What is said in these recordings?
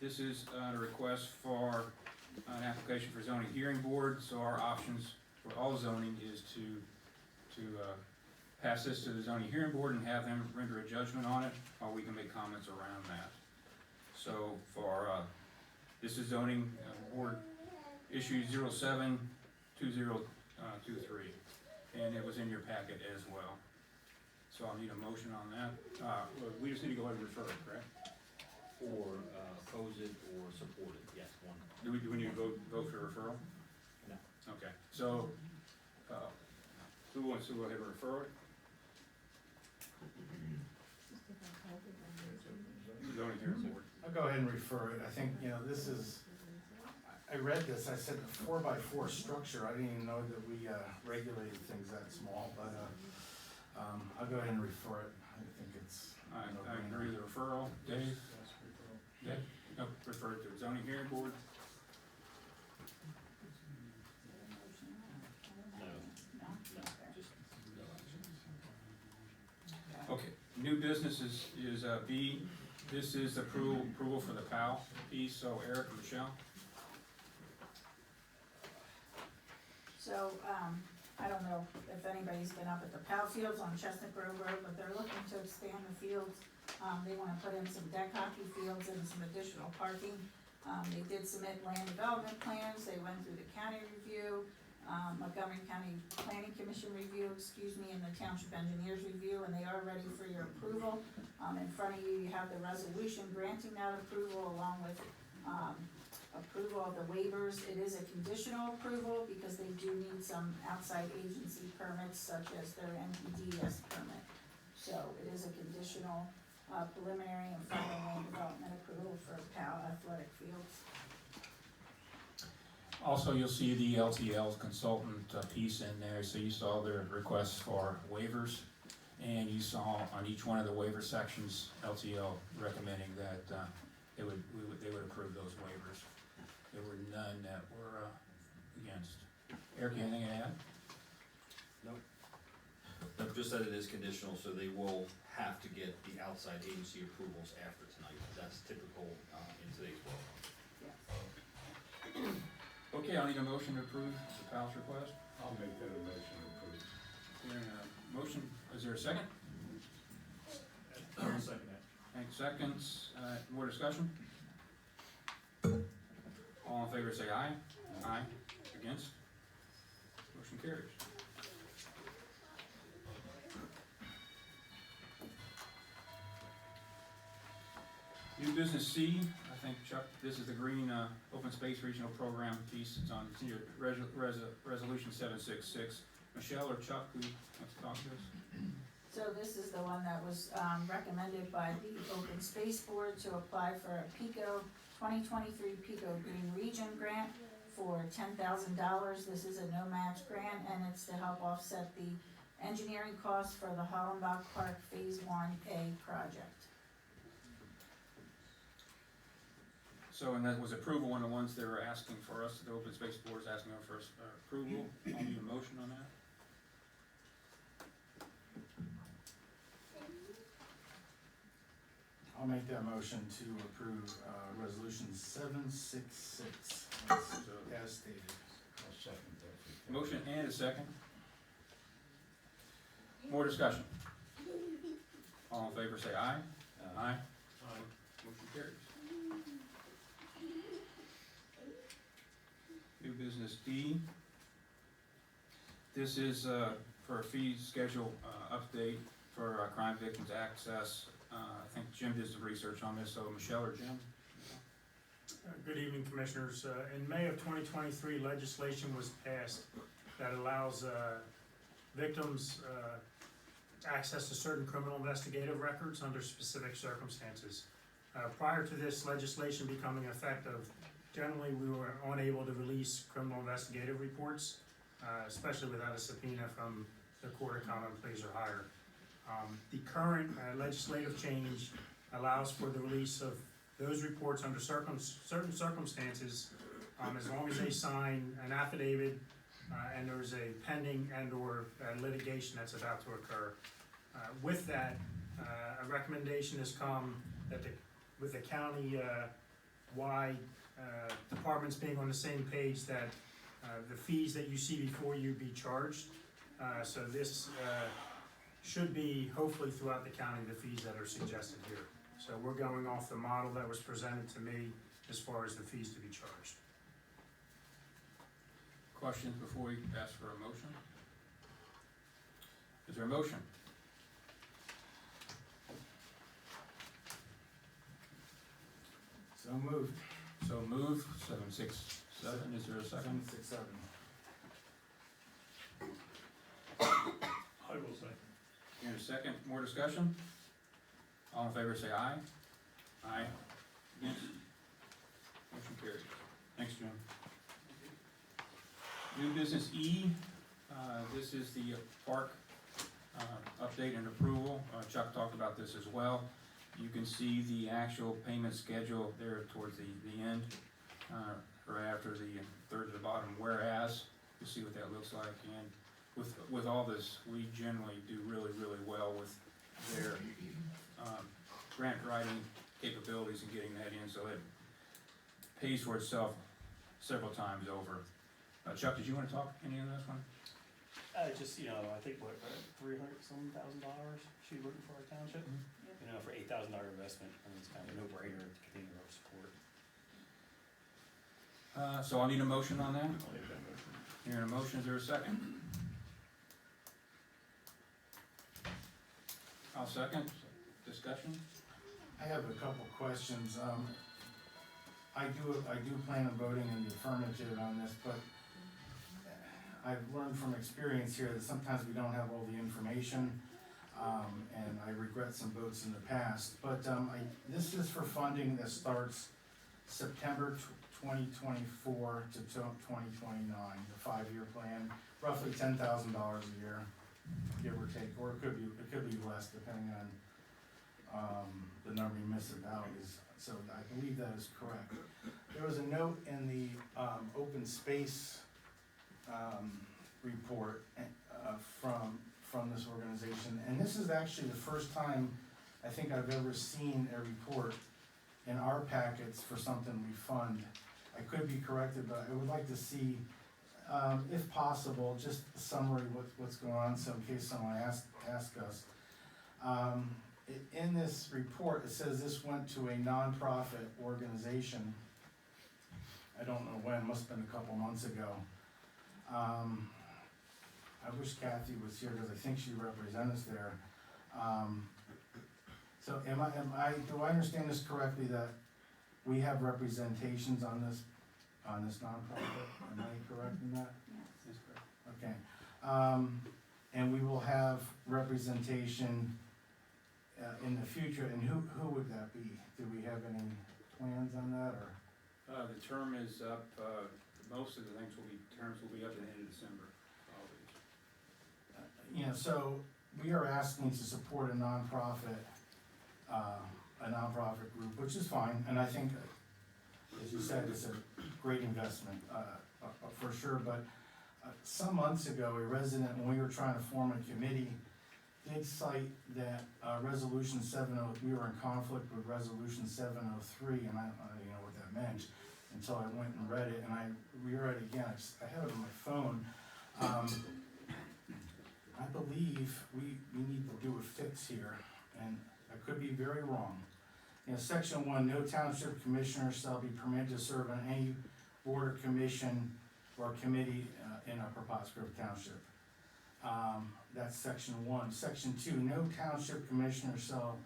This is a request for an application for zoning hearing board, so our options for all zoning is to pass this to the zoning hearing board and have them render a judgment on it, or we can make comments around that. So for, this is zoning board issue 07-2023, and it was in your packet as well. So I'll need a motion on that. We just need to go ahead and refer it, correct? Or oppose it or support it, yes, one. Do we need to vote for referral? No. Okay, so, who wants to go ahead and refer it? Zoning hearing board. I'll go ahead and refer it. I think, this is, I read this, I said a 4x4 structure. I didn't even know that we regulated things that small, but I'll go ahead and refer it. I think it's. I agree with the referral. Dave? Dave? No, refer it to the zoning hearing board. No, just no action. Okay, new business is B. This is approval for the POW piece, so Eric and Michelle. So, I don't know if anybody's been up at the POW fields on Chestnut Grove Road, but they're looking to expand the fields. They wanna put in some deck hockey fields and some additional parking. They did submit land development plans, they went through the county review, Montgomery County Planning Commission review, and the Township Engineers review, and they are ready for your approval. In front of you, you have the resolution granting that approval along with, approval of the waivers. It is a conditional approval because they do need some outside agency permits such as their NPDES permit. So it is a conditional, preliminary and final land development approval for POW athletic fields. Also, you'll see the LTL consultant piece in there, so you saw their requests for waivers, and you saw on each one of the waiver sections, LTL recommending that they would approve those waivers. There were none that were against. Eric, anything to add? Nope. Just that it is conditional, so they will have to get the outside agency approvals after tonight. That's typical in today's world. Okay, I'll need a motion to approve the POW's request. I'll make that a motion to approve. Hearing a motion, is there a second? I'll second that. Thanks, seconds, more discussion? All in favor say aye. Aye. Against? Motion carries. New business C, I think Chuck, this is the green, open space regional program piece, it's on, it's in your resolution 766. Michelle or Chuck, who wants to talk to us? So this is the one that was recommended by the Open Space Board to apply for a PICO 2023 PICO Green Region Grant for $10,000. This is a no-match grant, and it's to help offset the engineering costs for the Hollenbach Park Phase 1A project. So, and that was approval on the ones they were asking for us, the Open Space Board is asking for approval. I'll need a motion on that. I'll make that motion to approve, resolution 766 as stated. I'll second that. Motion and a second. More discussion. All in favor say aye. Aye. Motion carries. New business D. This is for a fee schedule update for crime victims access. I think Jim did some research on this, so Michelle or Jim? Good evening, Commissioners. In May of 2023, legislation was passed that allows victims access to certain criminal investigative records under specific circumstances. Prior to this legislation becoming effective, generally we were unable to release criminal investigative reports, especially without a subpoena from the Court of Common Pleas or higher. The current legislative change allows for the release of those reports under certain circumstances, as long as they sign an affidavit and there's a pending and or litigation that's about to occur. With that, a recommendation has come that the with the county, wide, departments being on the same page, that, the fees that you see before you be charged. So this, should be hopefully throughout the county, the fees that are suggested here. So we're going off the model that was presented to me as far as the fees to be charged. Questions before we ask for a motion? Is there a motion? So moved. So moved, 767, is there a second? 767. I will second. In a second, more discussion? All in favor say aye. Aye. Against? Motion carries. Thanks, Jim. New business E, this is the park, update and approval. Chuck talked about this as well. You can see the actual payment schedule there towards the end, right after the third to the bottom, whereas, you see what that looks like. And with all this, we generally do really, really well with their, grant writing capabilities and getting that in, so it pays for itself several times over. Chuck, did you wanna talk any of this one? Just, I think what, $300,000 she's looking for our township, for $8,000 investment, I mean, it's kind of a no-brainer to continue our support. So I'll need a motion on that. I'll make that motion. Hearing a motion, is there a second? I'll second. Discussion? I have a couple questions. I do plan on voting in the affirmative on this, but I've learned from experience here that sometimes we don't have all the information, and I regret some votes in the past. But this is for funding that starts September 2024 to 2029, the 5-year plan, roughly $10,000 a year, give or take, or it could be less depending on the number you miss about is. So I believe that is correct. There was a note in the open space report from this organization, and this is actually the first time I think I've ever seen a report in our packets for something we fund. I could be corrected, but I would like to see, if possible, just a summary of what's going on, so in case someone asks us. In this report, it says this went to a nonprofit organization. I don't know when, must have been a couple months ago. I wish Kathy was here because I think she represents there. So do I understand this correctly, that we have representations on this nonprofit? Am I correct in that? That's correct. Okay. And we will have representation in the future, and who would that be? Do we have any plans on that, or? The term is up, most of the terms will be up at the end of December, always. So we are asking to support a nonprofit group, which is fine, and I think, as you said, it's a great investment, for sure, but some months ago, a resident, when we were trying to form a committee, did cite that resolution 70, we were in conflict with resolution 703, and I don't know what that meant until I went and read it, and I reread it again. I have it on my phone. I believe we need to do a fix here, and I could be very wrong. Section 1, no township commissioner shall be permitted to serve on any board or commission or committee in Upper Pottsgrove Township. That's section 1. Section 2, no township commissioner shall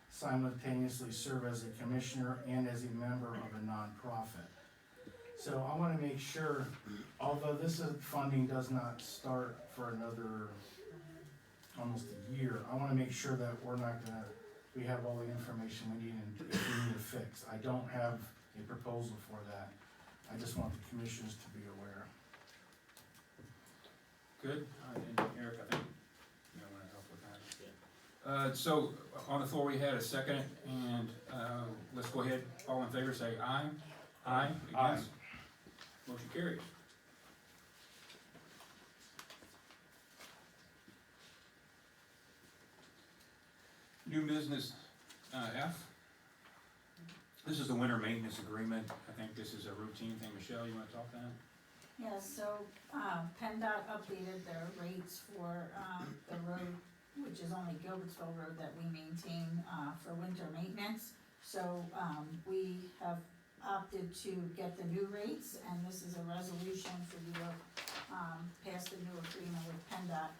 simultaneously serve as a commissioner and as a member of a nonprofit. So I wanna make sure, although this funding does not start for another almost a year, I wanna make sure that we have all the information we need, and if we need a fix. I don't have a proposal for that. I just want the commissioners to be aware. Good, and Eric, I think you might wanna help with that. So, on the floor, we had a second, and, let's go ahead, all in favor, say aye. Aye, against? Motion carries. New business, F. This is the winter maintenance agreement. I think this is a routine thing. Michelle, you wanna talk to that? Yeah, so, PennDOT updated their rates for, the road, which is only Gilbertsville Road that we maintain, for winter maintenance. So, we have opted to get the new rates, and this is a resolution for you to, pass the new agreement with PennDOT.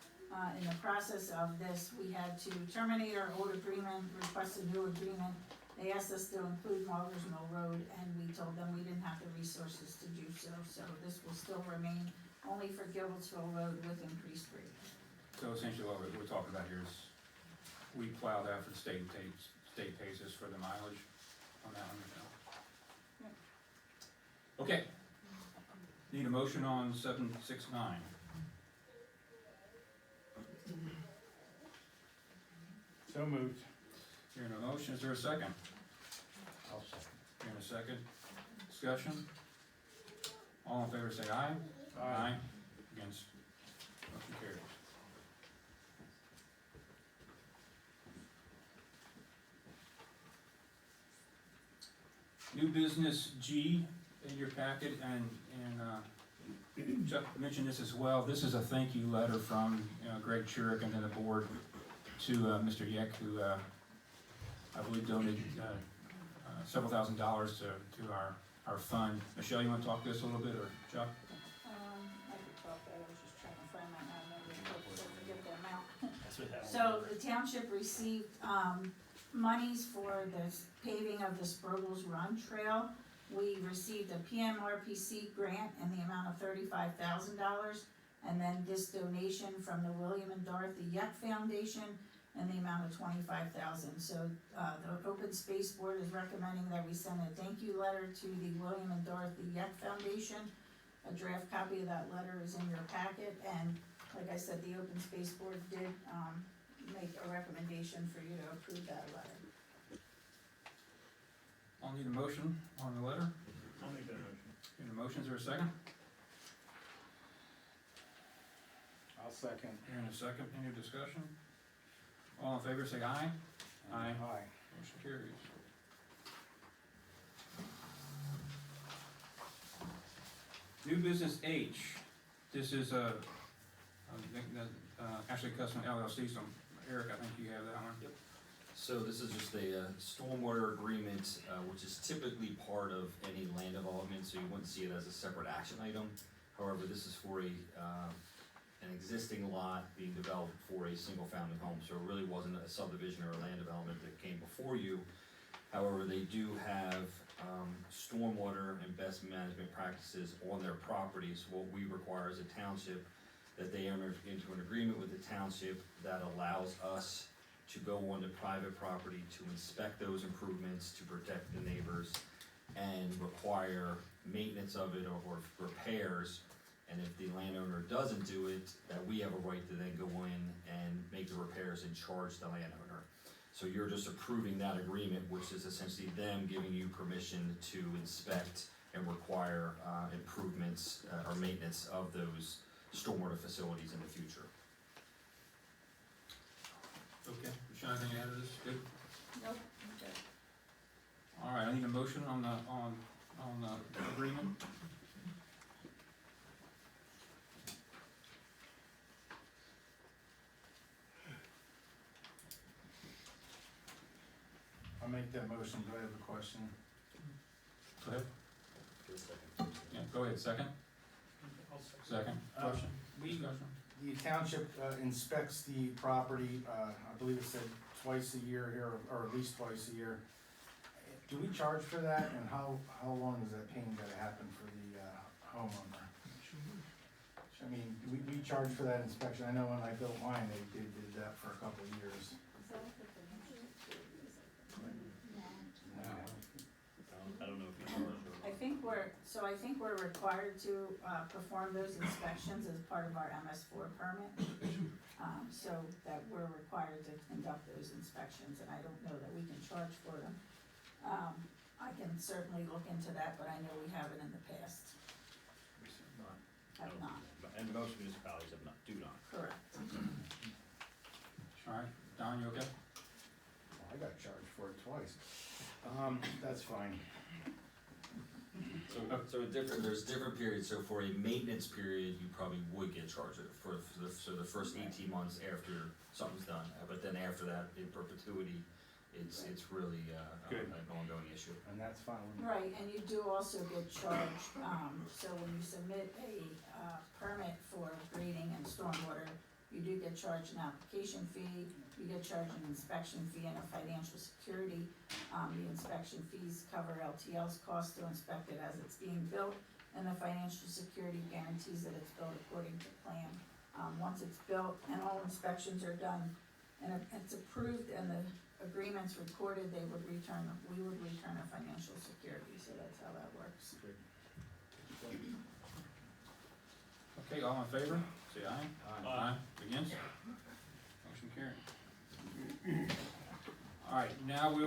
In the process of this, we had to terminate our old agreement, request a new agreement. They asked us to include Marvers Mill Road, and we told them we didn't have the resources to do so, so this will still remain only for Gilbertsville Road with increased rates. So essentially what we're talking about here is we plow that for the state pays us for the mileage on that one, Michelle. Okay. Need a motion on 769. So moved. Hearing a motion, is there a second? I'll second. Hearing a second. Discussion? All in favor say aye. Against? Motion carries. New business G in your packet, and Chuck mentioned this as well. This is a thank you letter from Greg Churick and then the board to Mr. Yeck, who I believe donated several $1,000s to our fund. Michelle, you wanna talk to us a little bit, or Chuck? I could talk that, I was just trying to find my number, so forget the amount. That's what happened. So the township received, monies for the paving of the Sproggles Run Trail. We received a PMRPC grant in the amount of $35,000, and then this donation from the William and Dorothy Yeck Foundation in the amount of $25,000. So, the Open Space Board is recommending that we send a thank you letter to the William and Dorothy Yeck Foundation. A draft copy of that letter is in your packet, and like I said, the Open Space Board did, make a recommendation for you to approve that letter. I'll need a motion on the letter. I'll make that motion. Need a motion, is there a second? I'll second. Hearing a second, any discussion? All in favor say aye. Aye. Motion carries. New business H, this is Ashley Cussman LLC, so Eric, I think you have that one. Yep. So this is just a stormwater agreement, which is typically part of any land development, so you wouldn't see it as a separate action item. However, this is for an existing lot being developed for a single-family home, so it really wasn't a subdivision or a land development that came before you. However, they do have stormwater and best management practices on their properties. What we require as a township, that they enter into an agreement with the township that allows us to go onto private property to inspect those improvements, to protect the neighbors, and require maintenance of it or repairs. And if the landowner doesn't do it, that we have a right to then go in and make the repairs and charge the landowner. So you're just approving that agreement, which is essentially them giving you permission to inspect and require improvements or maintenance of those stormwater facilities in the future. Okay, Michelle, anything to add to this? Good? Nope, okay. All right, I need a motion on the agreement. I'll make that motion. Do I have a question? Go ahead. Yeah, go ahead, second? Second, question? Discussion? The township inspects the property, I believe it said twice a year here, or at least twice a year. Do we charge for that, and how long is that payment gotta happen for the homeowner? I mean, we charge for that inspection. I know when I built mine, they did that for a couple of years. Is that what the financial is? No. I don't know if you charge or. I think we're required to, perform those inspections as part of our MS4 permit. So that we're required to conduct those inspections, and I don't know that we can charge for them. I can certainly look into that, but I know we haven't in the past, have not, And most municipalities have not, do not. correct. All right, Don, you okay? I got charged for it twice. That's fine. There's different periods, so for a maintenance period, you probably would get charged for the first 18 months after something's done, but then after that, in perpetuity, it's really, Good. an ongoing issue. And that's fine with me. Right, and you do also get charged, so when you submit a, permit for grading and stormwater, you do get charged an application fee, you get charged an inspection fee and a financial security. The inspection fees cover LTL's cost to inspect it as it's being built, and the financial security guarantees that it's built according to plan. Once it's built and all inspections are done, and if it's approved and the agreement's recorded, we would return a financial security, so that's how that works. Okay, all in favor, say aye. Aye. Against? Motion carried. All right, now we will